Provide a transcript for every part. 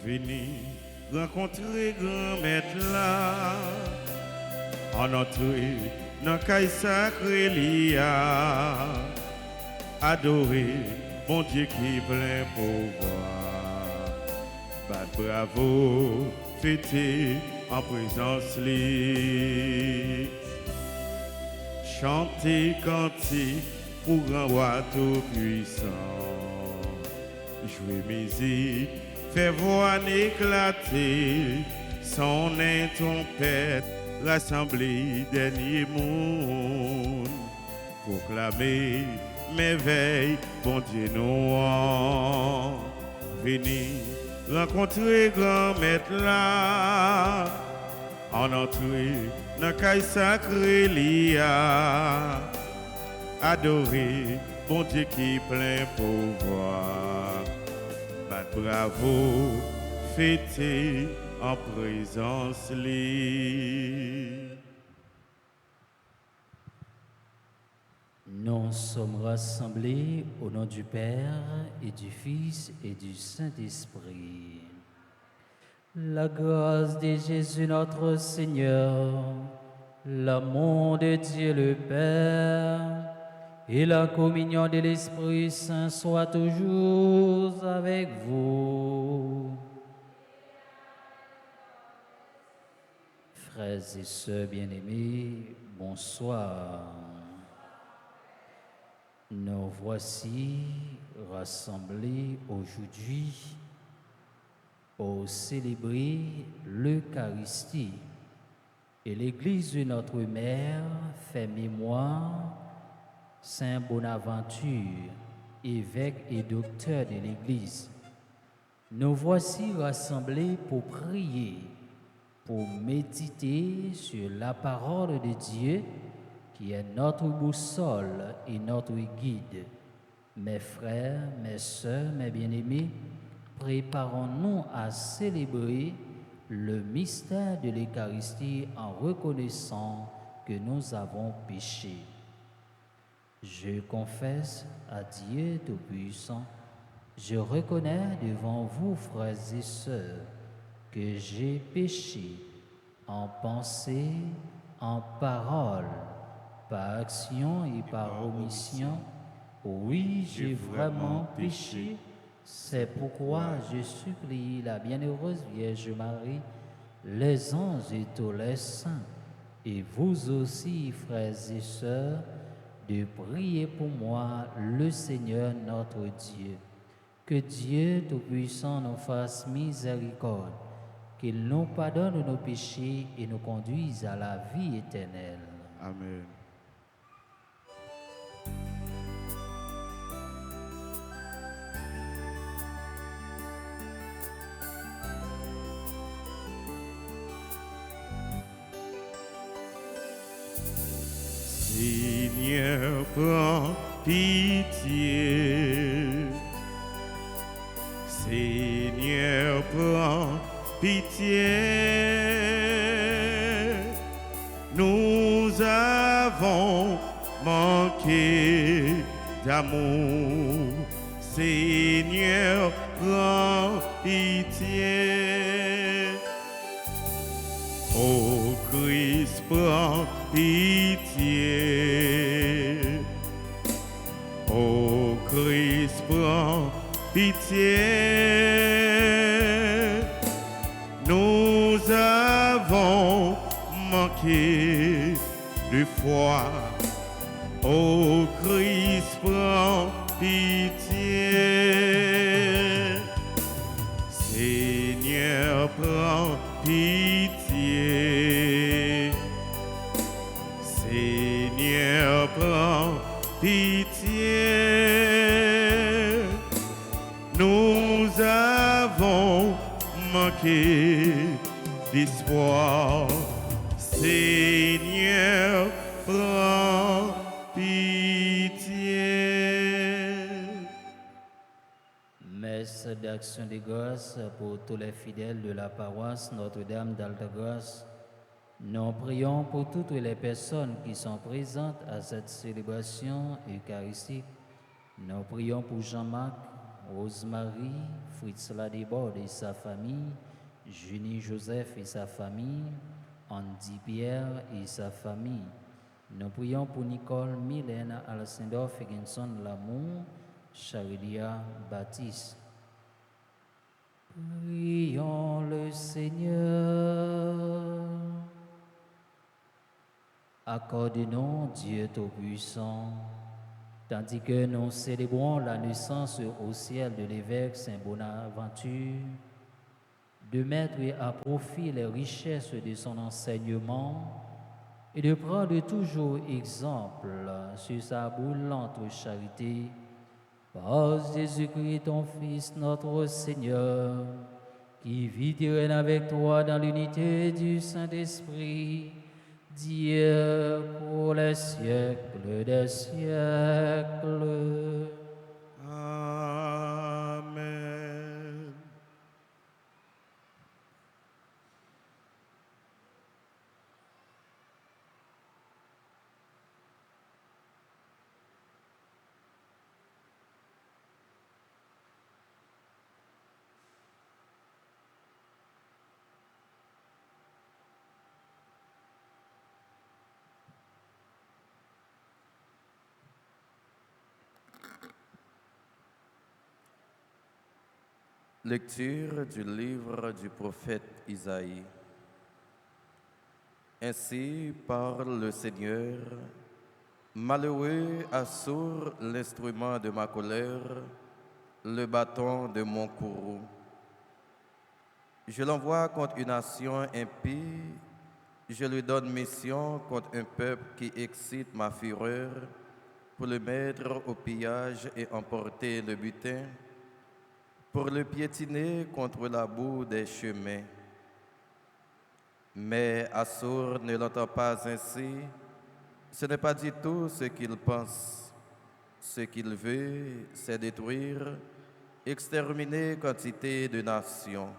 Venez rencontrer grand maître là, en entrée dans caille sacré l'IA, adorer bon Dieu qui plein pouvoir. Bat bravo, fêter en présence li. Chanter cantique pour grand roi tout puissant. Jouer musique, faire voix éclater, son trompette, rassembler dernier monde. Proclamer merveille, bon Dieu nous en. Venez rencontrer grand maître là, en entrée dans caille sacré l'IA, adorer bon Dieu qui plein pouvoir. Bat bravo, fêter en présence li. Nous sommes rassemblés au nom du Père et du Fils et du Saint-Esprit. La grâce de Jésus notre Seigneur, l'amour de Dieu le Père et la communion de l'Esprit Saint soient toujours avec vous. Frères et sœurs bien-aimés, bonsoir. Nous voici rassemblés aujourd'hui pour célébrer l'Eucharistie. Et l'Église de notre Mère fait mémoire Saint Bonaventure, évêque et docteur de l'Église. Nous voici rassemblés pour prier, pour méditer sur la parole de Dieu qui est notre boussole et notre guide. Mes frères, mes sœurs, mes bien-aimés, préparons-nous à célébrer le mystère de l'Eucharistie en reconnaissant que nous avons péché. Je confesse à Dieu Tout-Puissant, je reconnais devant vous, frères et sœurs, que j'ai péché en pensée, en parole, par action et par omission. Oui, j'ai vraiment péché. C'est pourquoi je supplie la bienheureuse Vierge Marie, les anges et tous les saints, et vous aussi, frères et sœurs, de prier pour moi le Seigneur notre Dieu. Que Dieu Tout-Puissant nous fasse miséricorde, qu'il nous pardonne nos péchés et nous conduise à la vie éternelle. Amen. Seigneur, prends pitié. Seigneur, prends pitié. Nous avons manqué d'amour. Seigneur, prends pitié. Ô Christ, prends pitié. Ô Christ, prends pitié. Nous avons manqué de foi. Ô Christ, prends pitié. Seigneur, prends pitié. Seigneur, prends pitié. Nous avons manqué d'espoir. Seigneur, prends pitié. Messe d'action de grâce pour tous les fidèles de la paroisse Notre-Dame d'Altagrace. Nous prions pour toutes les personnes qui sont présentes à cette célébration eucharistique. Nous prions pour Jean-Marc, Rosemary, Fritz Ladebord et sa famille, Junie Joseph et sa famille, Andy Pierre et sa famille. Nous prions pour Nicole, Mylène, Alcindor, Fegginson, Lamour, Charilia, Baptiste. Prions le Seigneur. Accorde-nous, Dieu Tout-Puissant, tandis que nous célébrons la naissance au ciel de l'évêque Saint Bonaventure, de mettre à profit les richesses de son enseignement et de prendre toujours exemple sur sa brûlante charité, par Jésus-Christ, ton Fils, notre Seigneur, qui vit et règne avec toi dans l'unité du Saint-Esprit, Dieu pour les siècles des siècles. Amen. Lecture du livre du prophète Isaïe. Ainsi parle le Seigneur, malheureux Assur, l'instrument de ma colère, le bâton de mon courroux. Je l'envoie contre une nation impie, je lui donne mission contre un peuple qui excite ma fureur, pour le mettre au pillage et emporter le butin, pour le piétiner contre la boue des chemins. Mais Assur ne l'entend pas ainsi, ce n'est pas du tout ce qu'il pense. Ce qu'il veut, c'est détruire, exterminer quantité de nations.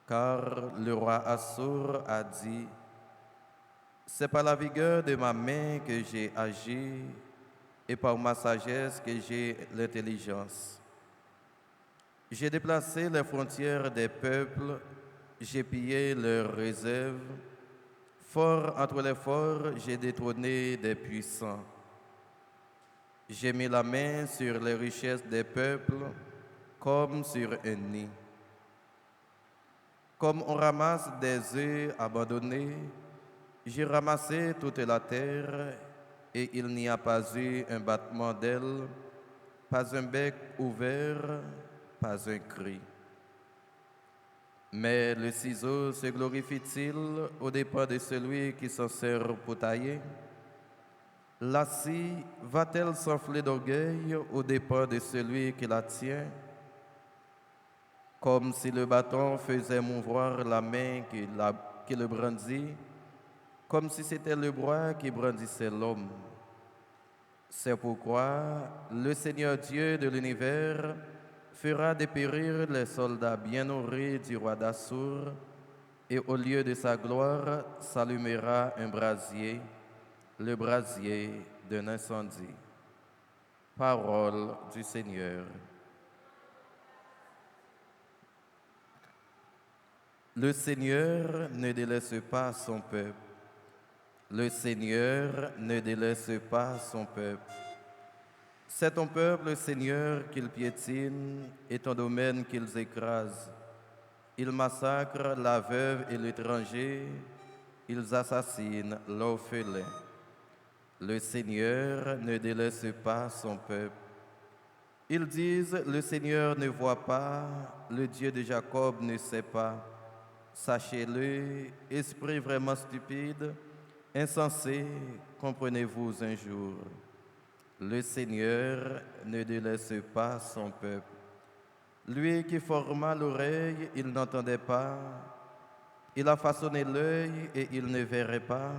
Car le roi Assur a dit, c'est par la vigueur de ma main que j'ai agi, et par ma sagesse que j'ai l'intelligence. J'ai déplacé les frontières des peuples, j'ai pillé leurs réserves. Fort entre les forts, j'ai détrôné des puissants. J'ai mis la main sur les richesses des peuples, comme sur un nid. Comme on ramasse des œufs abandonnés, j'ai ramassé toute la terre, et il n'y a pas eu un battement d'ailes, pas un bec ouvert, pas un cri. Mais le ciseau se glorifie-t-il aux dépens de celui qui s'en sert pour tailler? La scie va-t-elle s'enfler d'orgueil aux dépens de celui qui la tient? Comme si le bâton faisait mouvoir la main qui le brandit, comme si c'était le bras qui brandissait l'homme. C'est pourquoi le Seigneur Dieu de l'univers fera dépérir les soldats bien nourris du roi d'Assur, et au lieu de sa gloire s'allumera un brasier, le brasier d'un incendie. Parole du Seigneur. Le Seigneur ne délaisse pas son peuple. Le Seigneur ne délaisse pas son peuple. C'est ton peuple, Seigneur, qu'ils piétinent et ton domaine qu'ils écrasent. Ils massacrent la veuve et l'étranger, ils assassinent l'orphelin. Le Seigneur ne délaisse pas son peuple. Ils disent, le Seigneur ne voit pas, le Dieu de Jacob ne sait pas. Sachez-le, esprit vraiment stupide, insensé, comprenez-vous un jour. Le Seigneur ne délaisse pas son peuple. Lui qui forma l'oreille, il n'entendait pas. Il a façonné l'œil et il ne verrait pas.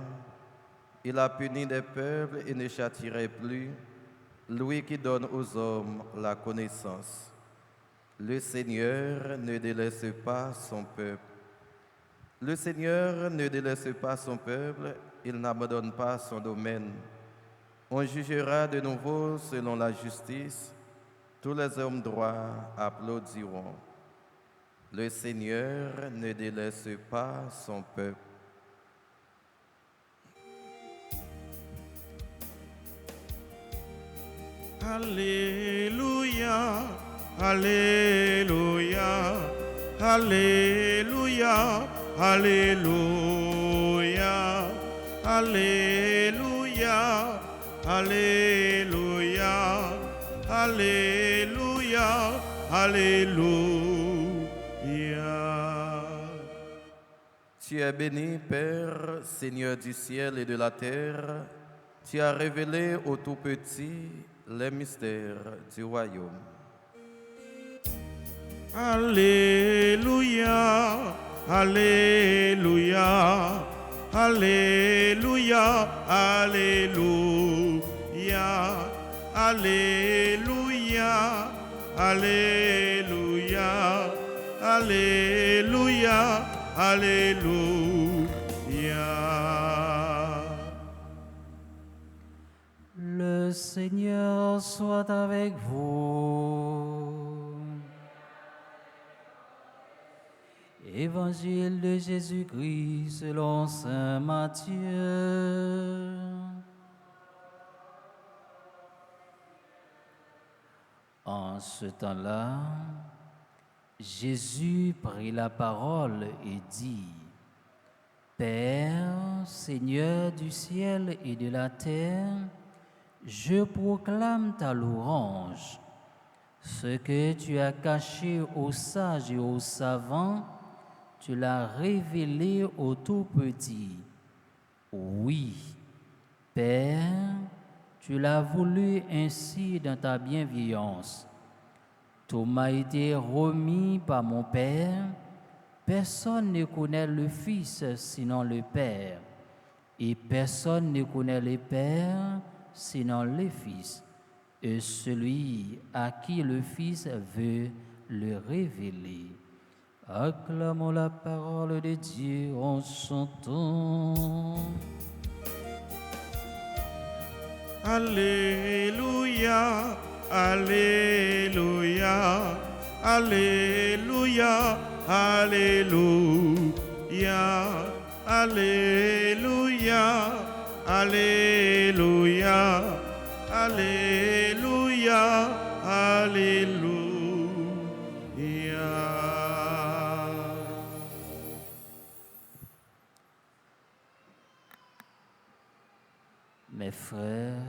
Il a puni des peuples et ne châtirait plus. Lui qui donne aux hommes la connaissance. Le Seigneur ne délaisse pas son peuple. Le Seigneur ne délaisse pas son peuple, il n'abandonne pas son domaine. On jugera de nouveau selon la justice. Tous les hommes droits applaudiront. Le Seigneur ne délaisse pas son peuple. Alléluia, Alléluia, Alléluia, Alléluia, Alléluia, Alléluia, Alléluia, Alléluia. Tu es béni, Père, Seigneur du ciel et de la terre. Tu as révélé aux tout-petits les mystères du royaume. Alléluia, Alléluia, Alléluia, Alléluia, Alléluia, Alléluia, Alléluia, Alléluia. Le Seigneur soit avec vous. Évangile de Jésus-Christ selon saint Matthieu. En ce temps-là, Jésus prit la parole et dit: Père, Seigneur du ciel et de la terre, je proclame ta louange. Ce que tu as caché aux sages et aux savants, tu l'as révélé aux tout-petits. Oui, Père, tu l'as voulu ainsi dans ta bienveillance. Tout m'a été remis par mon Père. Personne ne connaît le Fils sinon le Père, et personne ne connaît le Père sinon le Fils, et celui à qui le Fils veut le révéler. Acclamons la parole de Dieu en chantant. Alléluia, Alléluia, Alléluia, Alléluia, Alléluia, Alléluia, Alléluia, Alléluia. Mes frères,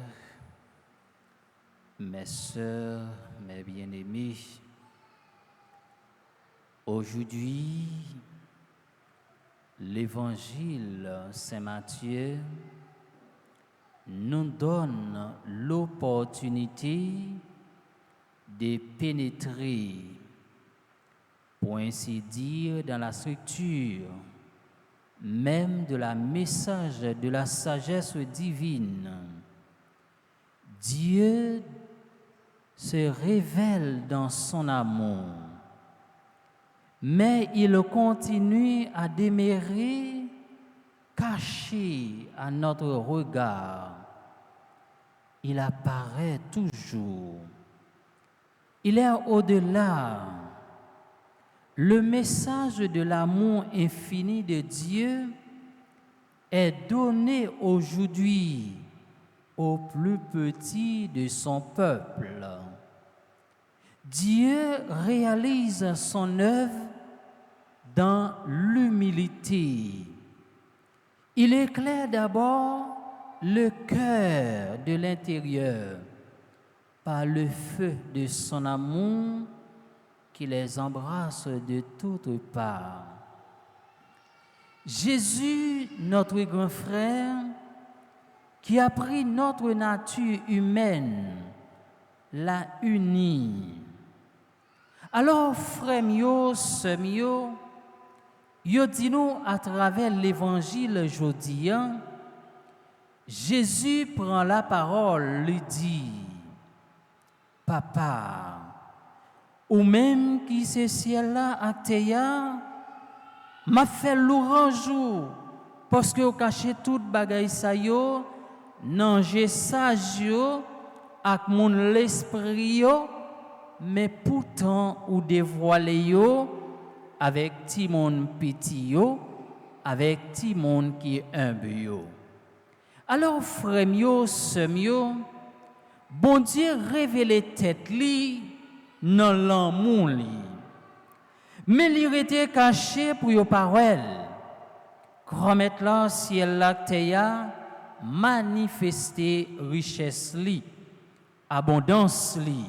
mes sœurs, mes bien-aimés, aujourd'hui, l'Évangile Saint Matthieu nous donne l'opportunité de pénétrer, pour ainsi dire, dans la structure même de la message de la sagesse divine. Dieu se révèle dans son amour, mais il continue à demeurer caché à notre regard. Il apparaît toujours. Il est au-delà. Le message de l'amour infini de Dieu est donné aujourd'hui aux plus petits de son peuple. Dieu réalise son œuvre dans l'humilité. Il éclaire d'abord le cœur de l'intérieur par le feu de son amour qui les embrasse de toutes parts. Jésus, notre grand frère, qui a pris notre nature humaine, l'a unie. Alors, frères mio, sœurs mio, yo dis-nous à travers l'évangile aujourd'hui, Jésus prend la parole, lui dit: Papa, ou même qui ce ciel-là actéa, m'a fait louange parce que vous cachez toute bagaille sa yo, nan j'ai sage yo, ak mon l'esprit yo, mais pourtant ou dévoilé yo avec Timon petit yo, avec Timon qui est humble yo. Alors frère yo, sœur yo, bon Dieu révélé tête li dans l'amour li. Mais il était caché pour yo parole. Cromettre là ciel la terre manifester richesse li, abondance li.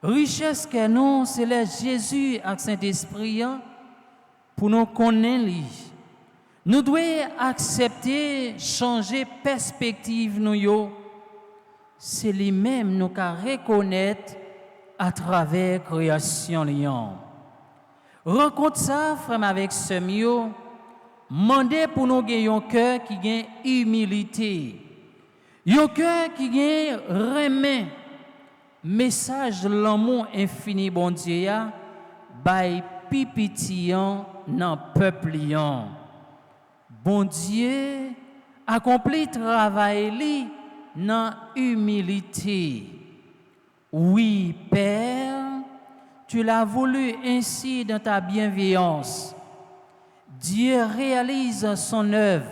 Richesse que nous, c'est le Jésus et Saint-Esprit pour nous connaître li. Nous devons accepter, changer perspective nous yo. C'est lui-même nous qu'à reconnaître à travers création lion. Rencontre ça, frère avec ce mieux, mandez pour nous gagner un cœur qui gagne humilité. Un cœur qui gagne remet message de l'amour infini bon Dieu ya bay pipitian nan peuple lion. Bon Dieu accomplit travail li dans humilité. Oui, Père, tu l'as voulu ainsi dans ta bienveillance. Dieu réalise son œuvre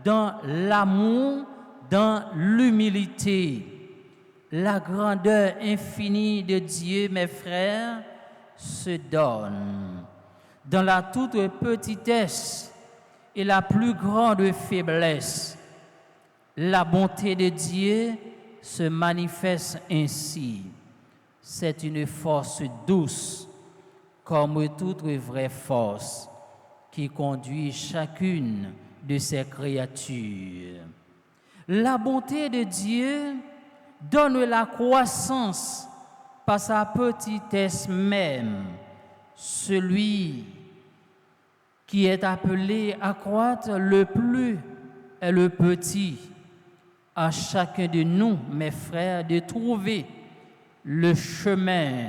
dans l'amour, dans l'humilité. La grandeur infinie de Dieu, mes frères, se donne dans la toute petitesse et la plus grande faiblesse. La bonté de Dieu se manifeste ainsi. C'est une force douce, comme toute vraie force, qui conduit chacune de ses créatures. La bonté de Dieu donne la croissance par sa petitesse même. Celui qui est appelé à croître le plus est le petit. À chacun de nous, mes frères, de trouver le chemin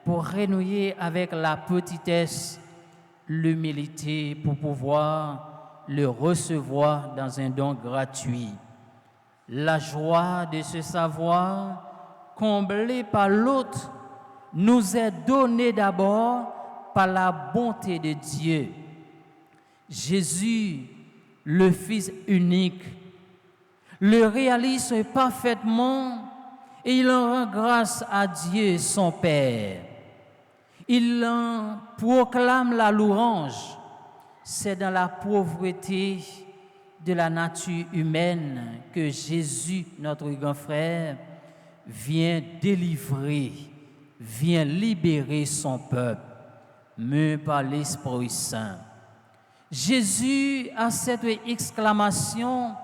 pour renouer avec la petitesse, l'humilité, pour pouvoir le recevoir dans un don gratuit. La joie de ce savoir, comblé par l'autre, nous est donnée d'abord par la bonté de Dieu. Jésus, le Fils unique, le réalise parfaitement et il en rend grâce à Dieu, son Père. Il en proclame la louange. C'est dans la pauvreté de la nature humaine que Jésus, notre grand frère, vient délivrer, vient libérer son peuple, mu par l'Esprit Saint. Jésus a cette exclamation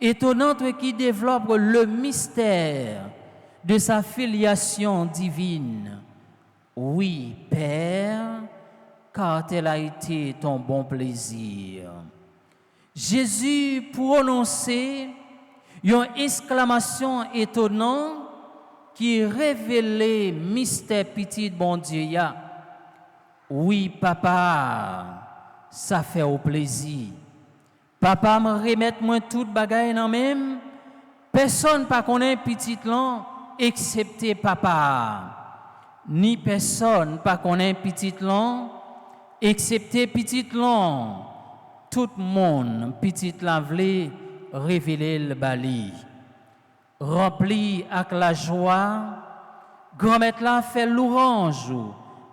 étonnante qui développe le mystère de sa filiation divine. Oui, Père, car tel a été ton bon plaisir. Jésus prononçait une exclamation étonnante qui révélait mystère petit bon Dieu. Oui, papa, ça fait au plaisir. Papa me remet moi toute bagaille dans même. Personne pas connaît petit lan excepté papa. Ni personne pas connaît petit lan excepté petit lan. Tout le monde petit lan vle révéler le bali. Rempli avec la joie, grand-mère là fait louange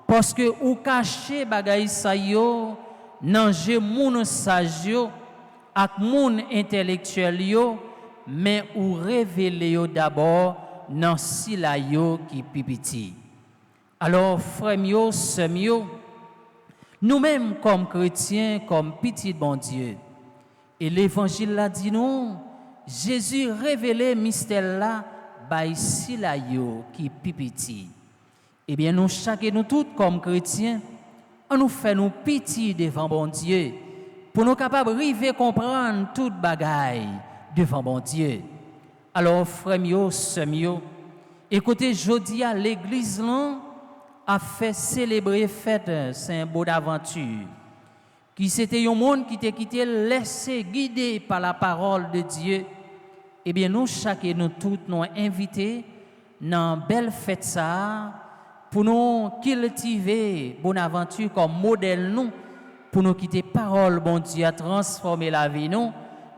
parce que ou caché bagaille sa yo nan je moun sage yo ak moun intellectuel yo, mais ou révéler yo d'abord dans sila yo qui pipiti. Alors frère yo, sœur yo, nous-mêmes comme chrétiens, comme petit bon Dieu, et l'évangile là dit nous, Jésus révélé mystère là by sila yo qui pipiti. Eh bien nous chacun nous tous comme chrétiens, on nous fait nous pitié devant bon Dieu pour nous capables d'arriver à comprendre toute bagaille devant bon Dieu. Alors frère yo, sœur yo, écoutez, jodi à l'église là a fait célébrer fête Saint-Bonaventure qui c'était un monde qui était quitté laissé guider par la parole de Dieu. Eh bien nous chacun nous tous nous invités dans belle fête ça pour nous cultiver Bonaventure comme modèle nous, pour nous quitter parole, bon Dieu, à transformer la vie nous,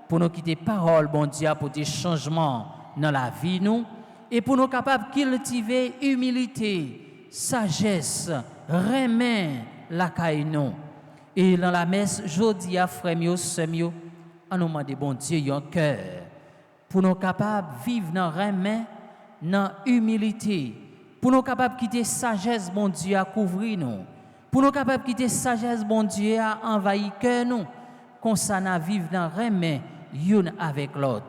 pour nous quitter parole, bon Dieu, pour des changements dans la vie nous, et pour nous capables de cultiver humilité, sagesse, remet la caille nous. Et dans la messe, jodi à frère mio, sœur mio, on nous demande bon Dieu un cœur pour nous capables de vivre dans remet, dans humilité, pour nous capables de quitter sagesse, bon Dieu, à couvrir nous, pour nous capables de quitter sagesse, bon Dieu, à envahir cœur nous, qu'on s'en vivre dans remet, une avec l'autre.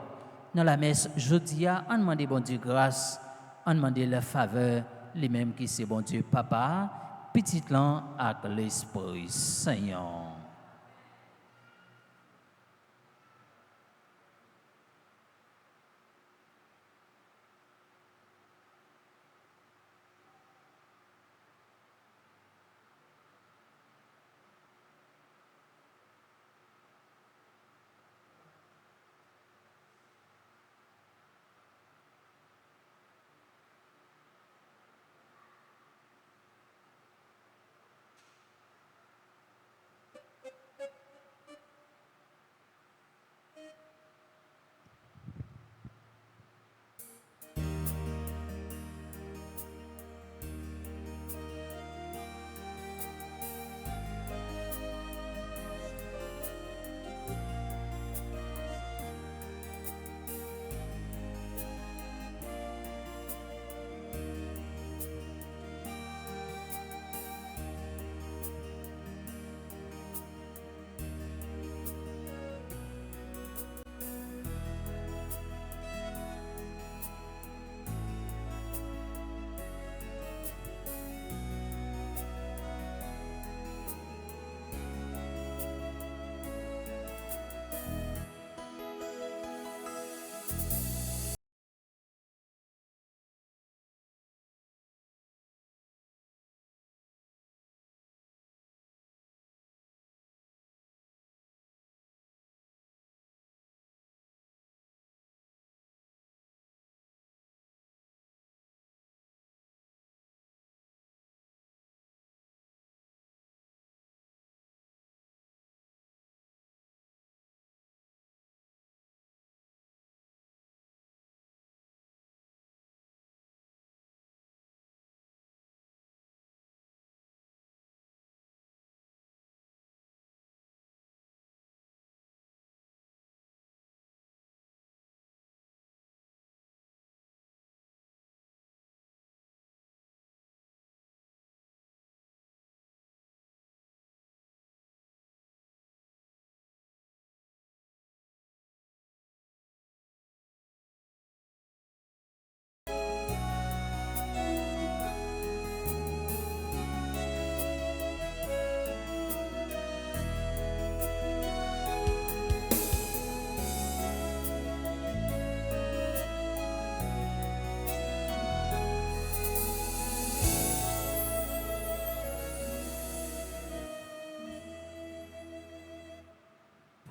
Dans la messe, jodi à on demande bon Dieu grâce, on demande la faveur, les mêmes qui c'est bon Dieu papa, petit lan avec l'Esprit Saint.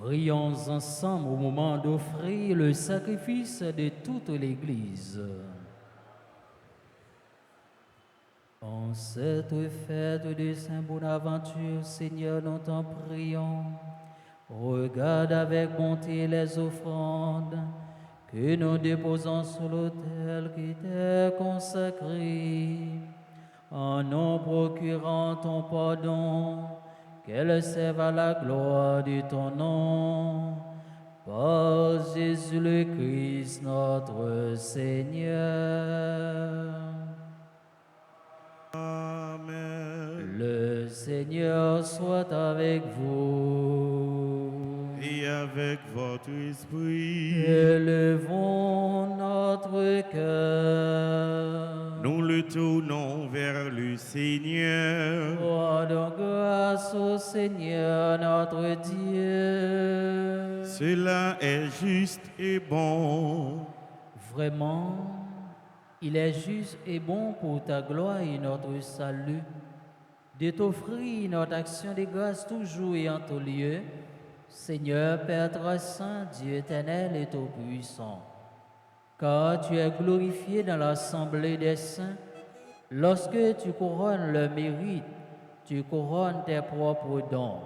Prions ensemble au moment d'offrir le sacrifice de toute l'Église. En cette fête de Saint-Bonaventure, Seigneur, nous t'en prions. Regarde avec bonté les offrandes que nous déposons sur l'autel qui t'est consacré, en nous procurant ton pardon, qu'elle serve à la gloire de ton nom. Par Jésus le Christ, notre Seigneur. Amen. Le Seigneur soit avec vous. Et avec votre esprit, Élevons notre cœur. nous le tournons vers le Seigneur. Rendons grâce au Seigneur notre Dieu. Cela est juste et bon. Vraiment, il est juste et bon pour ta gloire et notre salut de t'offrir notre action de grâce toujours et en tout lieu, Seigneur, Père très saint, Dieu éternel et tout-puissant. Car tu es glorifié dans l'assemblée des saints, Lorsque tu couronnes le mérite, tu couronnes tes propres dons.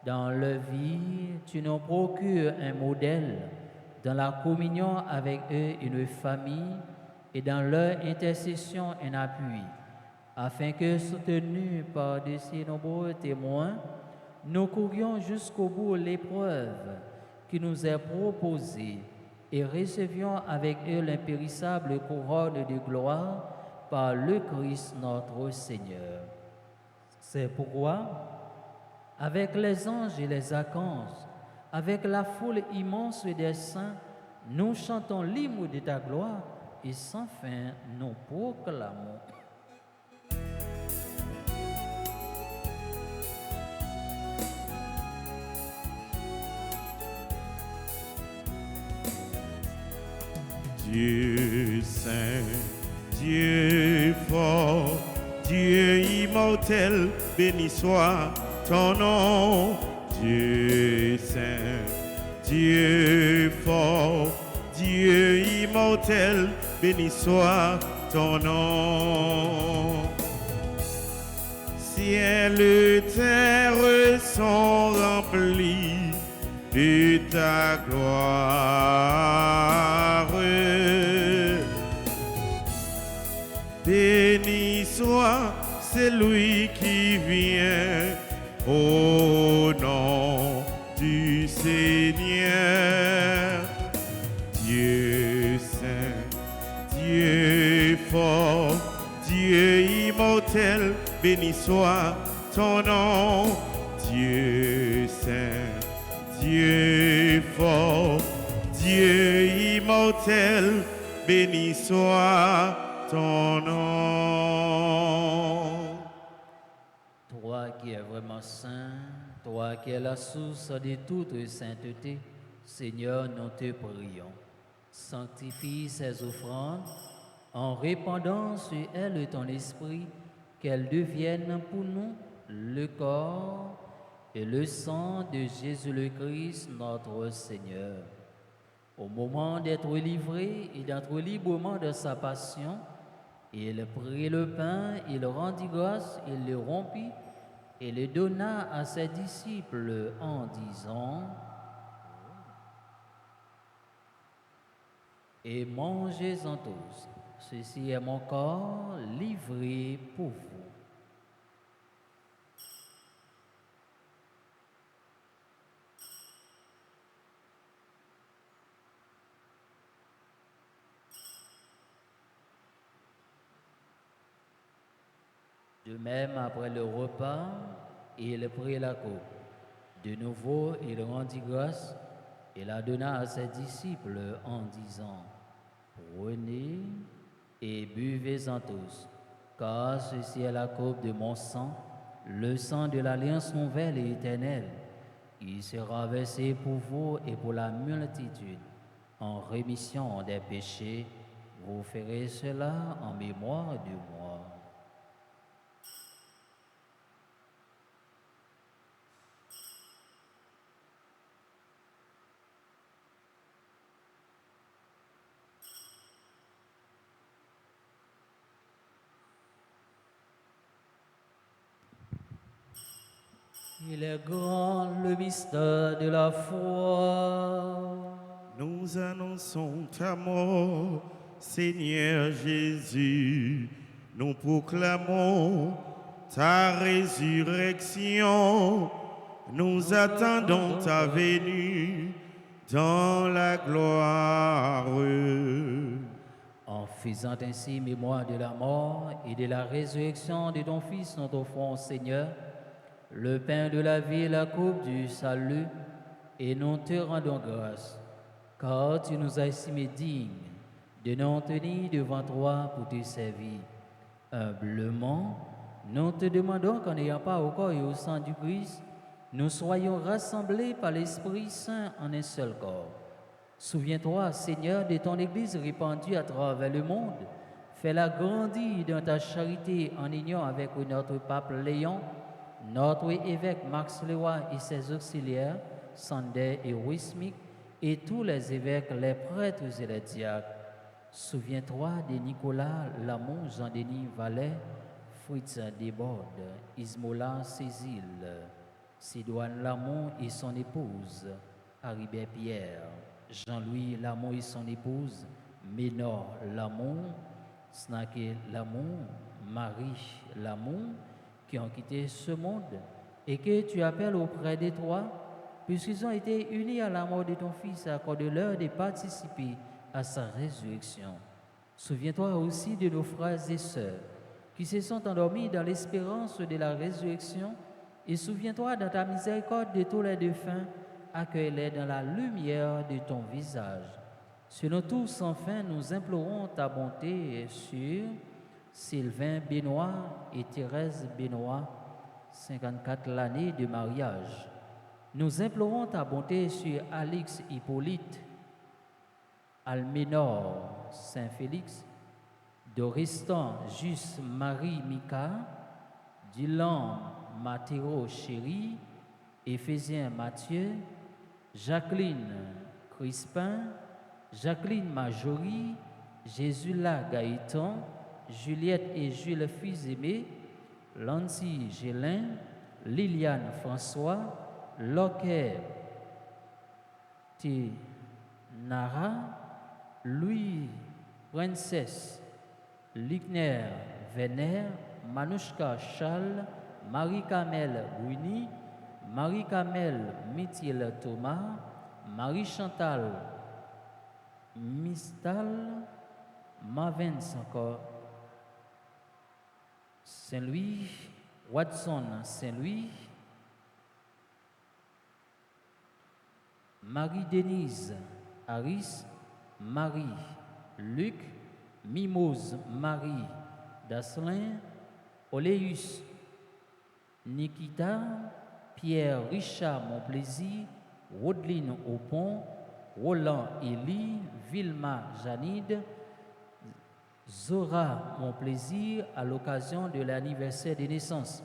Dans leur vie, tu nous procures un modèle, dans la communion avec eux une famille, et dans leur intercession un appui, afin que, soutenus par de ces nombreux témoins, nous courions jusqu'au bout l'épreuve qui nous est proposée et recevions avec eux l'impérissable couronne de gloire par le Christ notre Seigneur. C'est pourquoi, avec les anges et les archanges, avec la foule immense des saints, nous chantons l'hymne de ta gloire et sans fin nous proclamons. Dieu saint, Dieu fort, Dieu immortel, béni soit ton nom. Dieu saint, Dieu fort, Dieu immortel, béni soit ton nom. Ciel et terre sont remplis de ta gloire. Béni soit celui qui vient au nom du Seigneur. Dieu saint, Dieu fort, Dieu immortel, béni soit ton nom. Dieu saint, Dieu fort, Dieu immortel, béni soit ton nom. Toi qui es vraiment saint, toi qui es la source de toute sainteté, Seigneur, nous te prions. Sanctifie ces offrandes en répandant sur elles ton esprit, qu'elles deviennent pour nous le corps et le sang de Jésus le Christ, notre Seigneur. Au moment d'être livré et d'être librement de sa passion, il prit le pain, il rendit grâce, il le rompit et le donna à ses disciples en disant: et mangez-en tous, ceci est mon corps livré pour vous. De même, après le repas, il prit la coupe. De nouveau, il rendit grâce et la donna à ses disciples en disant: prenez et buvez-en tous, car ceci est la coupe de mon sang, le sang de l'alliance nouvelle et éternelle. Il sera versé pour vous et pour la multitude en rémission des péchés. Vous ferez cela en mémoire de moi. Il est grand le mystère de la foi. Nous annonçons ta mort, Seigneur Jésus. Nous proclamons ta résurrection. Nous attendons ta venue dans la gloire. En faisant ainsi mémoire de la mort et de la résurrection de ton Fils, notre front Seigneur, le pain de la vie et la coupe du salut, et nous te rendons grâce, car tu nous as estimés dignes de nous tenir devant toi pour te servir. Humblement, nous te demandons qu'en n'ayant pas au corps et au sang du Christ, nous soyons rassemblés par l'Esprit Saint en un seul corps. Souviens-toi, Seigneur, de ton Église répandue à travers le monde. Fais-la grandir dans ta charité en union avec notre pape Léon, notre évêque Max Leroy et ses auxiliaires, Sander et Wismik, et tous les évêques, les prêtres et les diacres. Souviens-toi de Nicolas Lamont, Jean-Denis Vallet, Fritz Desbordes, Ismola Cécile, Sidoine Lamont et son épouse, Haribert Pierre, Jean-Louis Lamont et son épouse, Ménor Lamont, Snaké Lamont, Marie Lamont, qui ont quitté ce monde et que tu appelles auprès de toi, puisqu'ils ont été unis à la mort de ton Fils, accorde-leur de participer à sa résurrection. Souviens-toi aussi de nos frères et sœurs qui se sont endormis dans l'espérance de la résurrection, et souviens-toi dans ta miséricorde de tous les défunts, accueille-les dans la lumière de ton visage. Sur nous tous, enfin, nous implorons ta bonté sur Sylvain Benoît et Thérèse Benoît, 54 l'année de mariage. Nous implorons ta bonté sur Alix Hippolyte, Alménor Saint-Félix, Doristan Juste Marie Mika, Dylan Mathéo Chéri, Éphésien Mathieu, Jacqueline Crispin, Jacqueline Majorie, Jésula Gaëtan, Juliette et Jules Fils-Aimé, Lancy Gélin, Liliane François, Loquet Nara, Louis Princesse, Ligner Vénère, Manouchka Charles, Marie-Camelle Bruni, Marie-Camelle Mithil Thomas, Marie-Chantal Mistal, Mavens encore, Saint-Louis, Watson Saint-Louis, Marie-Denise Harris, Marie, Luc, Mimose Marie, Dasselin, Oléus, Nikita, Pierre Richard Monplaisir, Rodeline Aupont, Roland Élie, Vilma Janide, Zora Monplaisir à l'occasion de l'anniversaire de naissance.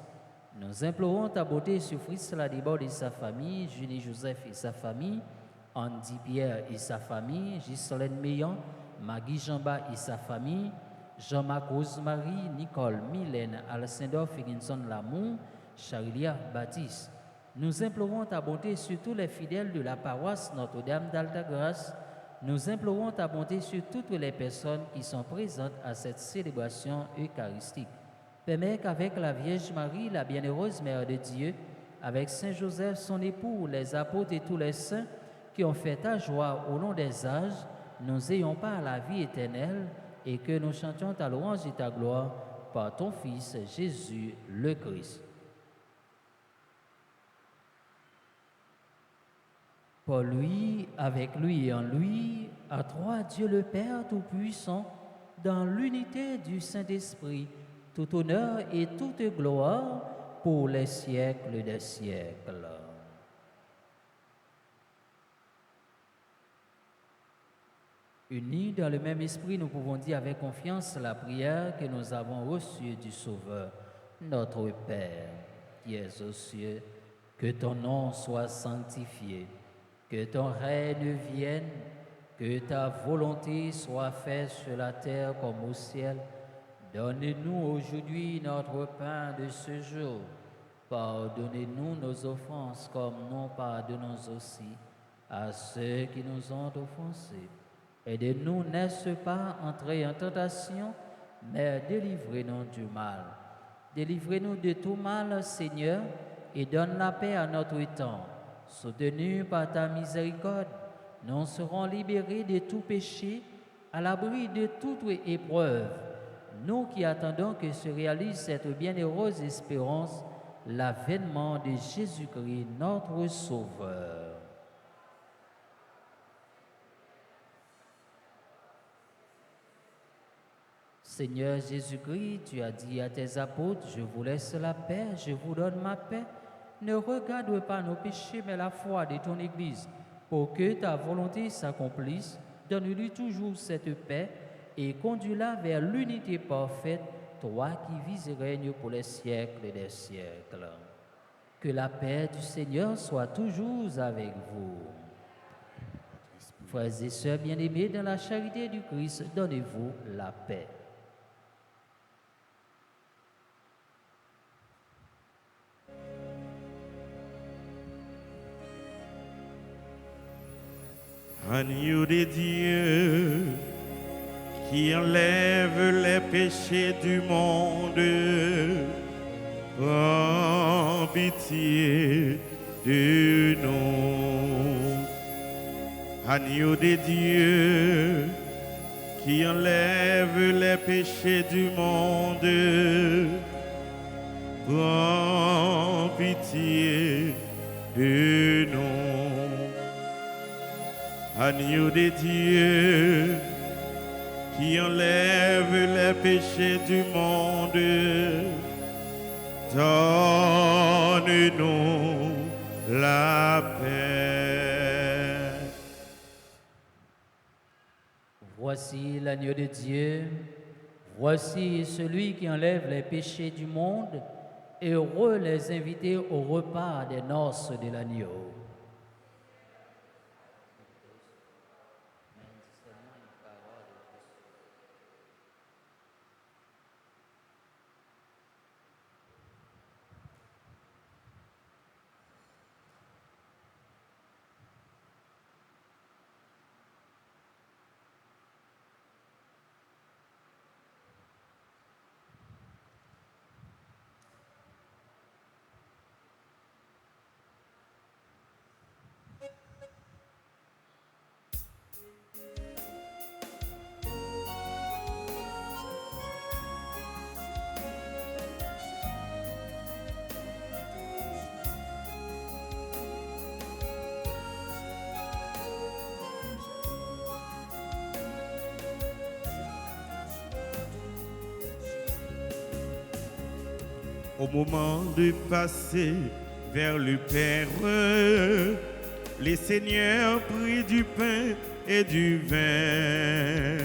Nous implorons ta beauté sur Fritz Ladibord et sa famille, Julie Joseph et sa famille, Andy Pierre et sa famille, Gisolène Meillan, Maggie Jamba et sa famille, Jean-Marc Rosemary, Nicole Mylène, Alcindor Figginson Lamour, Charilia Baptiste. Nous implorons ta bonté sur tous les fidèles de la paroisse Notre-Dame d'Altagrace. Nous implorons ta bonté sur toutes les personnes qui sont présentes à cette célébration eucharistique. Permets qu'avec la Vierge Marie, la bienheureuse Mère de Dieu, avec Saint Joseph, son époux, les apôtres et tous les saints qui ont fait ta joie au long des âges, nous ayons part à la vie éternelle et que nous chantions ta louange et ta gloire par ton Fils Jésus le Christ. Pour lui, avec lui et en lui, à toi, Dieu le Père Tout-Puissant, dans l'unité du Saint-Esprit, tout honneur et toute gloire pour les siècles des siècles. Unis dans le même esprit, nous pouvons dire avec confiance la prière que nous avons reçue du Sauveur. Notre Père, qui es aux cieux, que ton nom soit sanctifié, que ton règne vienne, que ta volonté soit faite sur la terre comme au ciel. Donne-nous aujourd'hui notre pain de ce jour. Pardonnez-nous nos offenses comme nous pardonnons aussi à ceux qui nous ont offensés. Aidez-nous, n'est-ce pas, entrer en tentation, mais délivrez-nous du mal. Délivrez-nous de tout mal, Seigneur, et donne la paix à notre temps. Soutenus par ta miséricorde, nous serons libérés de tout péché, à l'abri de toute épreuve. Nous qui attendons que se réalise cette bienheureuse espérance, l'avènement de Jésus-Christ, notre Sauveur. Seigneur Jésus-Christ, tu as dit à tes apôtres, je vous laisse la paix, je vous donne ma paix. Ne regarde pas nos péchés, mais la foi de ton Église, pour que ta volonté s'accomplisse. Donne-lui toujours cette paix et conduis-la vers l'unité parfaite, toi qui vis et règnes pour les siècles des siècles. Que la paix du Seigneur soit toujours avec vous. Frères et sœurs bien-aimés, dans la charité du Christ, donnez-vous la paix. Agneau de Dieu, qui enlève les péchés du monde, prends pitié de nous. Agneau de Dieu, qui enlève les péchés du monde, prends pitié de nous. Agneau de Dieu, qui enlève les péchés du monde, donne-nous la paix. Voici l'agneau de Dieu, voici celui qui enlève les péchés du monde. Heureux les invités au repas des noces de l'agneau. Au moment de passer vers le Père, les seigneurs prient du pain et du vin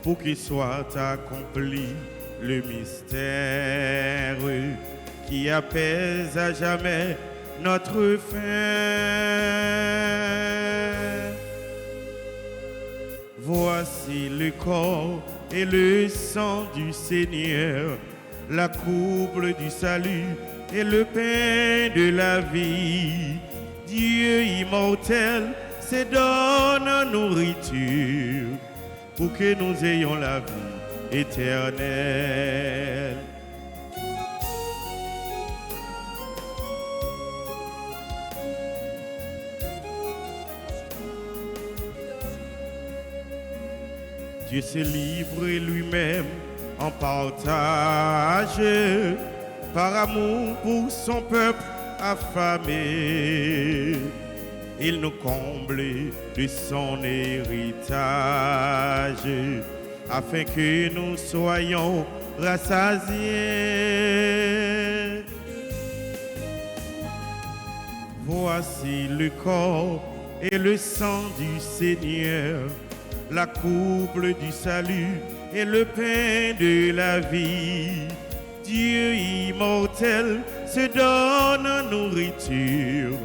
pour qu'il soit accompli le mystère qui apaise à jamais notre faim. Voici le corps et le sang du Seigneur, la coupe du salut et le pain de la vie. Dieu immortel se donne en nourriture pour que nous ayons la vie éternelle. Dieu se livre lui-même en partage par amour pour son peuple affamé. Il nous comble de son héritage afin que nous soyons rassasiés. Voici le corps et le sang du Seigneur, la coupe du salut et le pain de la vie. Dieu immortel se donne en nourriture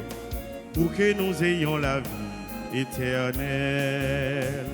pour que nous ayons la vie éternelle.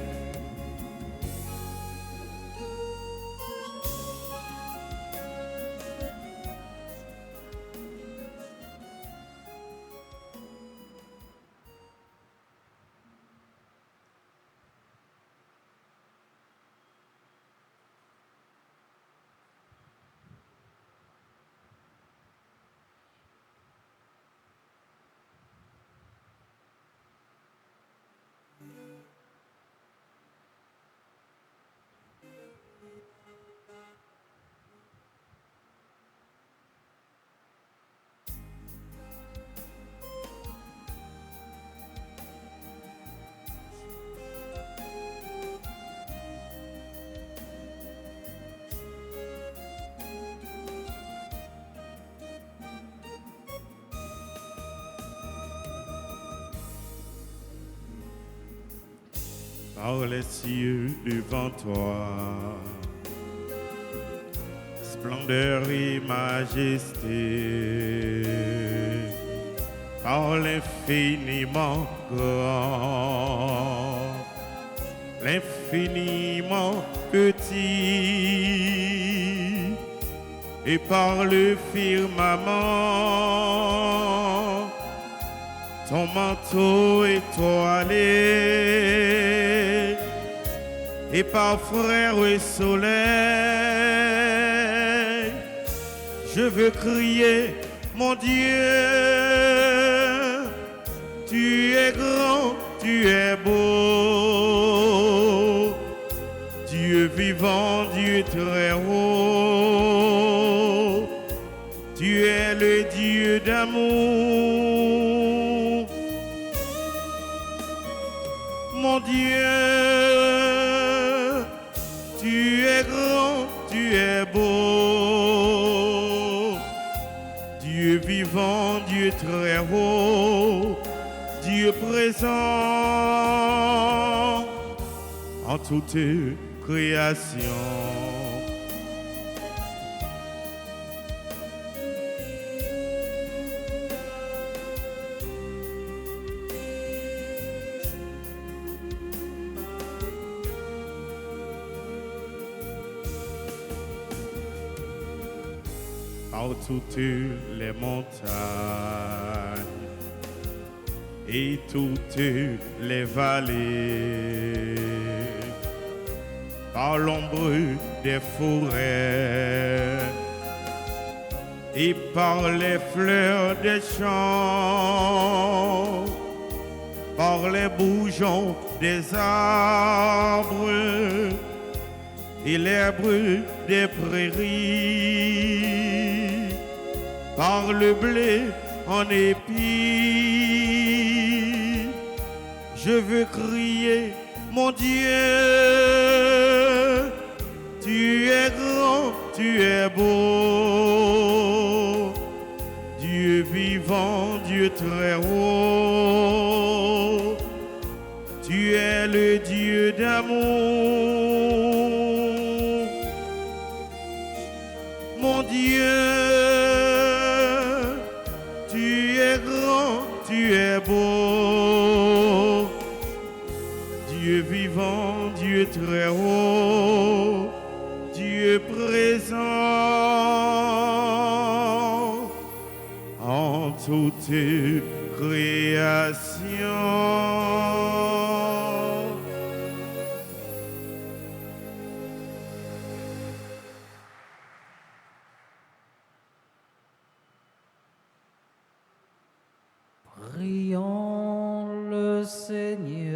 Par les cieux devant toi, splendeur et majesté, par l'infiniment grand, l'infiniment petit, et par le firmament, ton manteau étoilé, et par frère et soleil, je veux crier, mon Dieu, tu es grand, tu es beau, Dieu vivant, Dieu très haut, tu es le Dieu d'amour. Mon Dieu, tu es grand, tu es beau, Dieu vivant, Dieu très haut, Dieu présent en toute création. Par toutes les montagnes et toutes les vallées, par l'ombre des forêts et par les fleurs des champs, par les bourgeons des arbres et l'herbe des prairies, par le blé en épi, je veux crier, mon Dieu, tu es grand, tu es beau, Dieu vivant, Dieu très haut, tu es le Dieu d'amour. Mon Dieu, tu es grand, tu es beau, Dieu vivant, Dieu très haut, Dieu présent en toute création. Prions le Seigneur.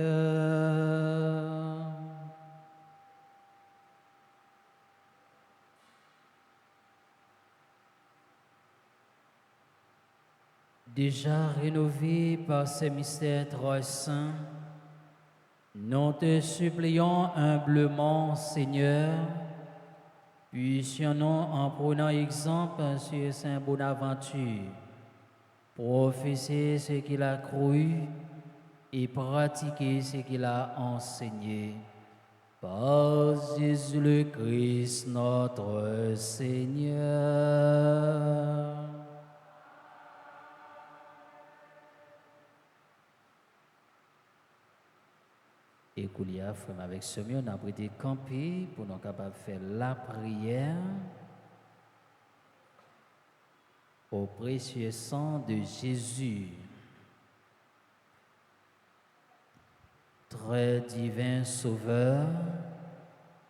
Déjà rénové par ces mystères très saints, nous te supplions humblement, Seigneur, puissions-nous, en prenant exemple sur Saint Bonaventure, professer ce qu'il a cru et pratiquer ce qu'il a enseigné. Par Jésus le Christ, notre Seigneur. Et Koulia, frère, avec ce mieux, on a prêté camper pour nous capables de faire la prière au précieux sang de Jésus. Très divin Sauveur,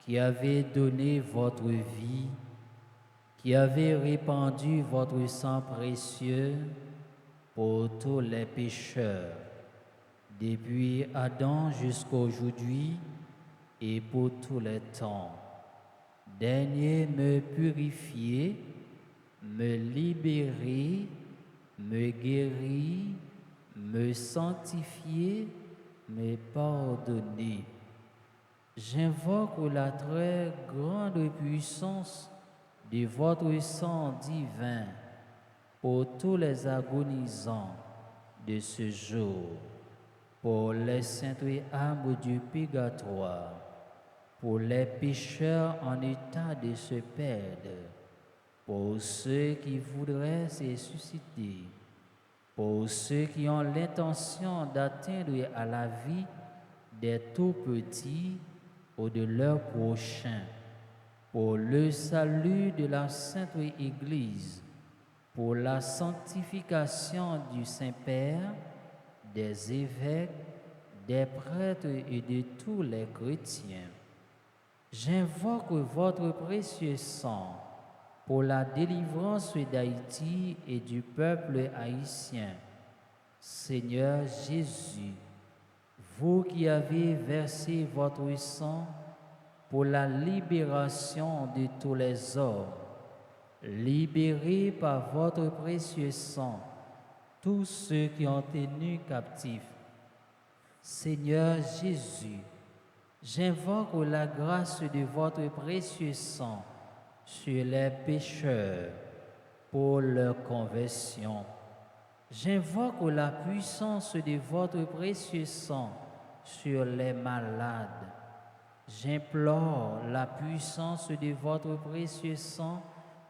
qui avez donné votre vie, qui avez répandu votre sang précieux pour tous les pécheurs, depuis Adam jusqu'à aujourd'hui et pour tous les temps. Daignez me purifier, me libérer, me guérir, me sanctifier, me pardonner. J'invoque la très grande puissance de votre sang divin pour tous les agonisants de ce jour, pour les saintes âmes du purgatoire, pour les pécheurs en état de se perdre, pour ceux qui voudraient se susciter, pour ceux qui ont l'intention d'atteindre à la vie des tout-petits ou de leurs prochains, pour le salut de la Sainte Église, pour la sanctification du Saint-Père, des évêques, des prêtres et de tous les chrétiens. J'invoque votre précieux sang pour la délivrance d'Haïti et du peuple haïtien. Seigneur Jésus, vous qui avez versé votre sang pour la libération de tous les hommes, libérez par votre précieux sang tous ceux qui ont été tenus captifs. Seigneur Jésus, j'invoque la grâce de votre précieux sang sur les pécheurs pour leur conversion. J'invoque la puissance de votre précieux sang sur les malades. J'implore la puissance de votre précieux sang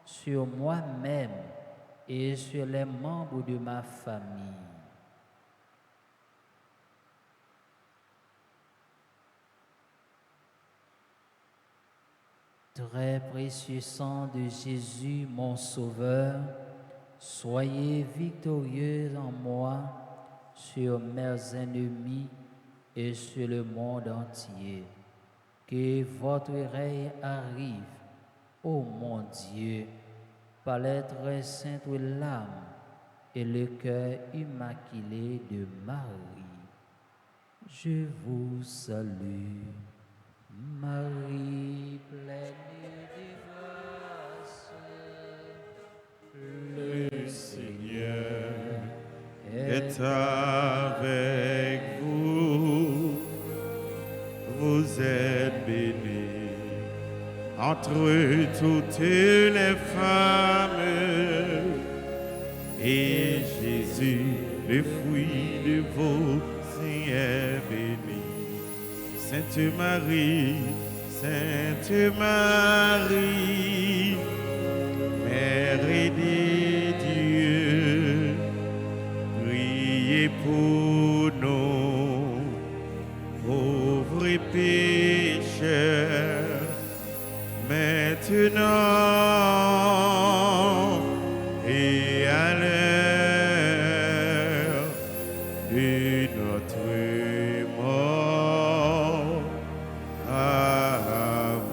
sur moi-même et sur les membres de ma famille. Très précieux sang de Jésus, mon Sauveur, soyez victorieux en moi sur mes ennemis et sur le monde entier. Que votre règne arrive, ô mon Dieu, par les très saintes larmes et le cœur immaculé de Marie. Je vous salue, Marie, pleine de grâce. Le Seigneur est avec vous. Vous êtes bénie entre toutes les femmes. Et Jésus, le fruit de vos seins, est béni. Sainte Marie, Mère de Dieu, priez pour nous, pauvres pécheurs, maintenant et à l'heure de notre mort. Amen.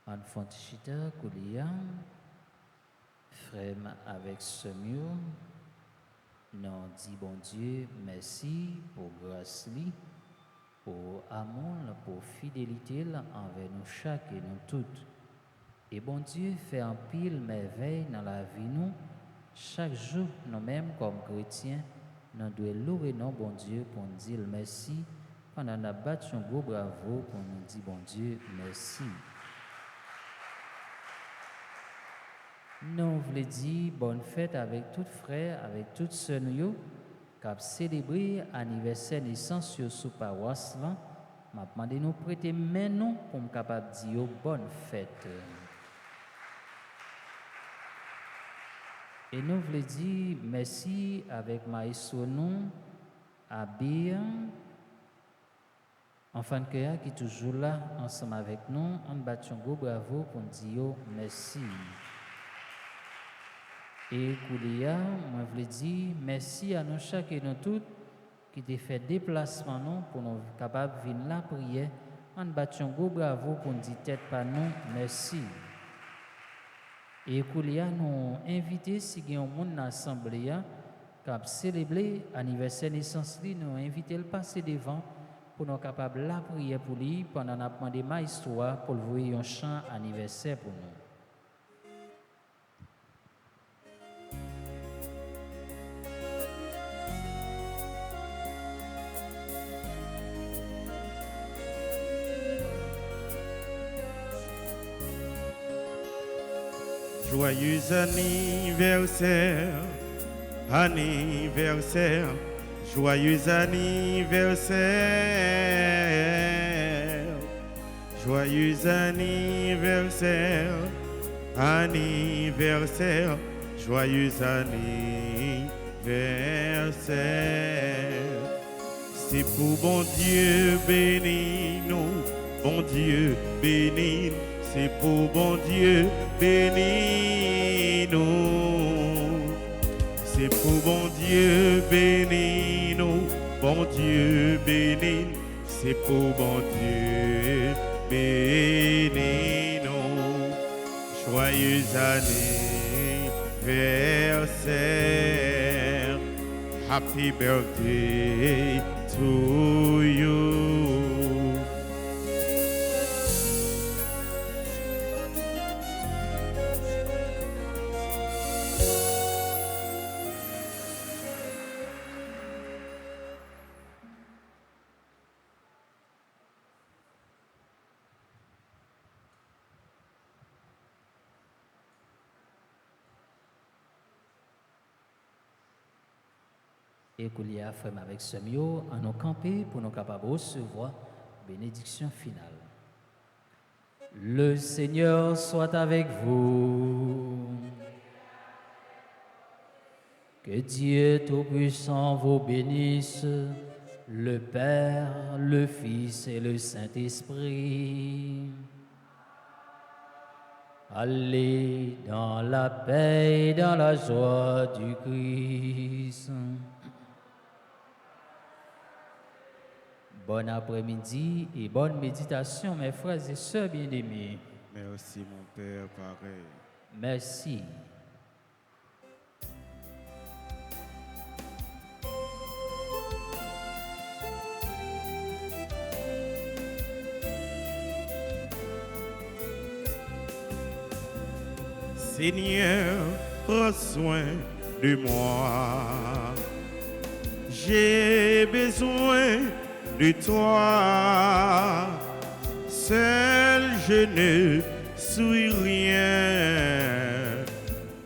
Enfant Chita, Koulia, frère avec ce mur, nous dit bon Dieu, merci pour grâce, pour amour, pour fidélité envers nous chaque et nous toutes. Et bon Dieu fait un pile merveille dans la vie nous. Chaque jour, nous-mêmes comme chrétiens, nous devons louer nos bon Dieu pour nous dire merci. Pendant nous battu un gros bravo pour nous dire bon Dieu merci. Nous voulons dire bonne fête avec tous frères, avec toutes sœurs nous qui ont célébré l'anniversaire de naissance sous paroisse. Je demande de nous prêter main nous pour nous capable de dire bonne fête. Et nous voulons dire merci avec Maïso nous, Abir, enfant de cœur qui est toujours là ensemble avec nous. On bat un gros bravo pour dire merci. Et Koulia, moi je veux dire merci à nous chaque et nous toutes qui ont fait déplacement nous pour nous capables de venir la prière. On bat un gros bravo pour nous dire tête par nous merci. Et Koulia nous invité si il y a un monde dans l'assemblée qui a célébré l'anniversaire de naissance, nous invité le passer devant pour nous capables la prière pour lui pendant qu'on a demandé ma histoire pour voir un chant anniversaire pour nous. Joyeux anniversaire, anniversaire, joyeux anniversaire, joyeux anniversaire, anniversaire, joyeux anniversaire. verset. C'est pour bon Dieu béni nous, bon Dieu béni. C'est pour bon Dieu béni nous. C'est pour bon Dieu béni nous, bon Dieu béni. C'est pour bon Dieu béni nous. Joyeux anniversaire. Happy birthday to you. Et que les frères avec ce mieux, en nous camper pour nous capables de recevoir bénédiction finale. Le Seigneur soit avec vous. Que Dieu Tout-Puissant vous bénisse, le Père, le Fils et le Saint-Esprit. Allez dans la paix et dans la joie du Christ. Bon après-midi et bonne méditation, mes frères et sœurs bien-aimés. Merci mon Père, pareil. Merci. Seigneur, prends soin de moi. J'ai besoin de toi. Seul je ne suis rien.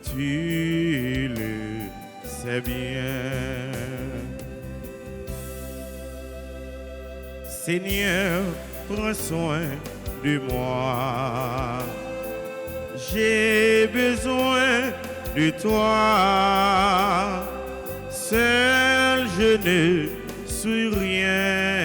Tu le sais bien. Seigneur, prends soin de moi. J'ai besoin de toi. Seul je ne suis rien.